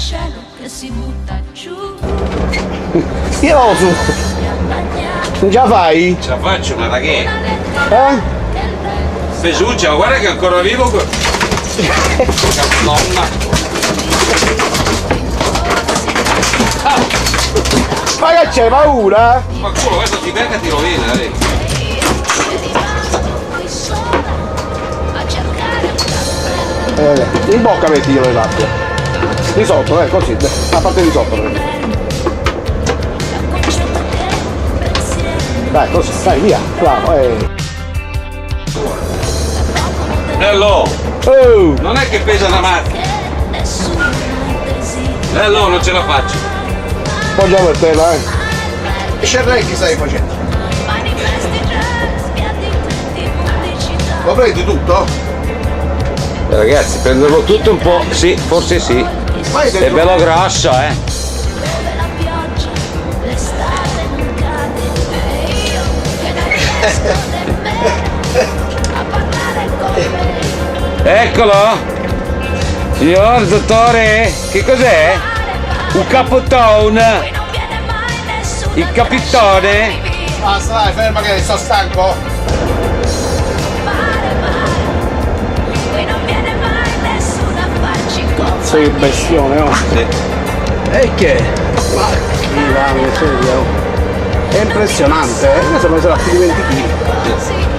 cielo che si butta giù. Io su. Non ce la fai? Ce la faccio, ma da che? Eh? Guarda che è ancora vivo. Nonna. Ma che c'hai paura? Ma culo, questo ti becca e ti rovina, lei. In bocca metti io le labbra. Di sotto, così, la parte di sotto. Dai, così, dai, via, bravo, Nello! Oh! Non è che pesa una macchina. Nello, non ce la faccio. Poggiamo per te, dai. Che scerrecchi stai facendo? Lo prendi tutto? Ragazzi, prenderlo tutto un po', sì, forse sì. È bello grasso, Eccolo! Signor dottore, che cos'è? Un capottone? Il capittone? Basta, dai, ferma che sto stanco. Sei un bestione, no? Sì. E che? Ma chi va, serio? È impressionante, io sono messo a più di 20 kg.